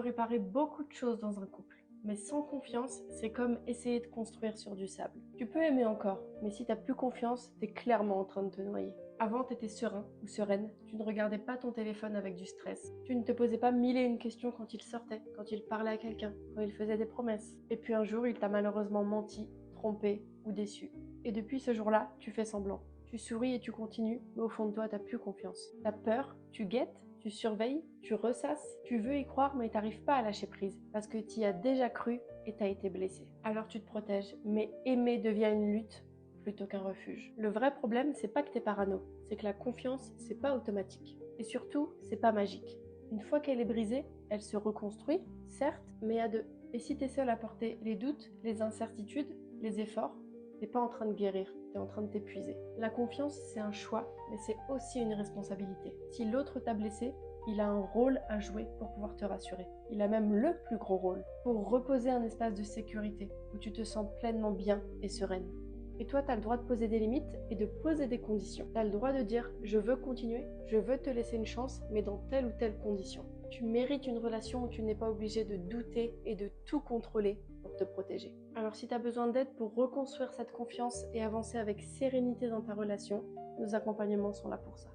réparer beaucoup de choses dans un couple. Mais sans confiance, c'est comme essayer de construire sur du sable. Tu peux aimer encore, mais si t'as plus confiance, t'es clairement en train de te noyer. Avant, t'étais serein ou sereine, tu ne regardais pas ton téléphone avec du stress. Tu ne te posais pas mille et une questions quand il sortait, quand il parlait à quelqu'un, quand il faisait des promesses. Et puis un jour, il t'a malheureusement menti, trompé ou déçu. Et depuis ce jour-là, tu fais semblant. Tu souris et tu continues, mais au fond de toi, t'as plus confiance. T'as peur, tu guettes, tu surveilles, tu ressasses, tu veux y croire mais t'arrives pas à lâcher prise parce que t'y as déjà cru et t'as été blessé. Alors tu te protèges, mais aimer devient une lutte plutôt qu'un refuge. Le vrai problème, c'est pas que t'es parano, c'est que la confiance, c'est pas automatique. Et surtout, c'est pas magique. Une fois qu'elle est brisée, elle se reconstruit, certes, mais à deux. Et si t'es seul à porter les doutes, les incertitudes, les efforts, t'es pas en train de guérir, t'es en train de t'épuiser. La confiance, c'est un choix, mais c'est aussi une responsabilité. Si l'autre t'a blessé, il a un rôle à jouer pour pouvoir te rassurer. Il a même le plus gros rôle, pour reposer un espace de sécurité où tu te sens pleinement bien et sereine. Et toi, tu as le droit de poser des limites et de poser des conditions. Tu as le droit de dire « je veux continuer, je veux te laisser une chance, mais dans telle ou telle condition ». Tu mérites une relation où tu n'es pas obligé de douter et de tout contrôler pour te protéger. Alors si tu as besoin d'aide pour reconstruire cette confiance et avancer avec sérénité dans ta relation, nos accompagnements sont là pour ça.